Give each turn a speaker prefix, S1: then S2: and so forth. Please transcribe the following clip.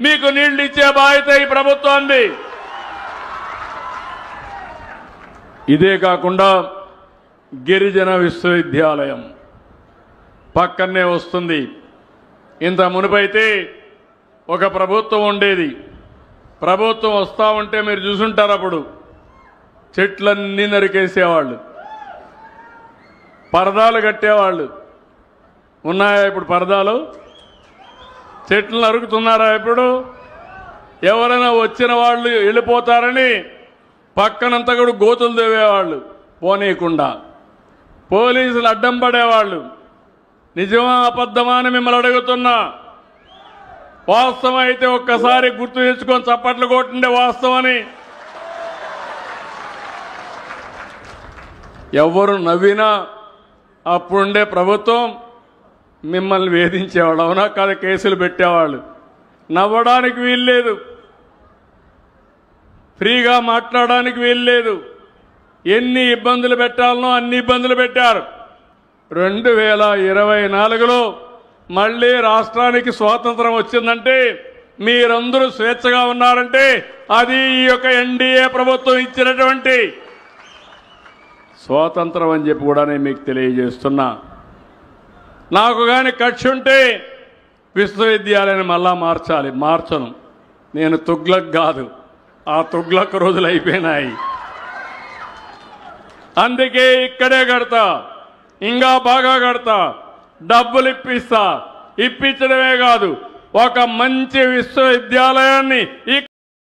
S1: మీకు నీళ్లు ఇచ్చే బాధ్యత ఈ ప్రభుత్వాన్ని. ఇదే కాకుండా గిరిజన విశ్వవిద్యాలయం పక్కనే వస్తుంది. ఇంత మునుపైతే ఒక ప్రభుత్వం ఉండేది. ప్రభుత్వం వస్తూ ఉంటే మీరు చూసుంటారు, అప్పుడు చెట్లన్నీ నరికేసేవాళ్ళు, పరదాలు కట్టేవాళ్ళు. ఉన్నాయా ఇప్పుడు పరదాలు? చెట్లు నరుకుతున్నారా ఇప్పుడు? ఎవరైనా వచ్చిన వాళ్ళు వెళ్ళిపోతారని పక్కనంతా కూడా గోతులు తవ్వేవాళ్ళు పోనీయకుండా. పోలీసులు అడ్డం పడేవాళ్ళు. నిజమా అబద్ధమా అని మిమ్మల్ని అడుగుతున్నా. వాస్తవం అయితే ఒక్కసారి గుర్తు తెచ్చుకొని చప్పట్లు కొట్టుండే వాస్తవని. ఎవరు నవ్వినా అప్పుడుండే ప్రభుత్వం మిమ్మల్ని వేధించేవాళ్ళు. అవునా కాదు? కేసులు పెట్టేవాళ్ళు. నవ్వడానికి వీల్లేదు, ఫ్రీగా మాట్లాడడానికి వీల్లేదు. ఎన్ని ఇబ్బందులు పెట్టాలనో అన్ని ఇబ్బందులు పెట్టారు. 2024లో మళ్ళీ రాష్ట్రానికి స్వాతంత్రం వచ్చిందంటే, మీరందరూ స్వేచ్ఛగా ఉన్నారంటే అది ఈ యొక్క ఎన్డీఏ ప్రభుత్వం ఇచ్చినటువంటి స్వాతంత్రం అని చెప్పి కూడా నేను మీకు తెలియజేస్తున్నా. నాకు కానీ కక్ష ఉంటే విశ్వవిద్యాలయాన్ని మళ్ళా మార్చాలి. మార్చను. నేను తుగ్లక్ కాదు, ఆ తుగ్లక్ రోజులు అయిపోయినాయి. అందుకే ఇక్కడే కడతా, ఇంకా బాగా కడతా, డబ్బులు ఇప్పిస్తా. ఇప్పించడమే కాదు, ఒక మంచి విశ్వవిద్యాలయాన్ని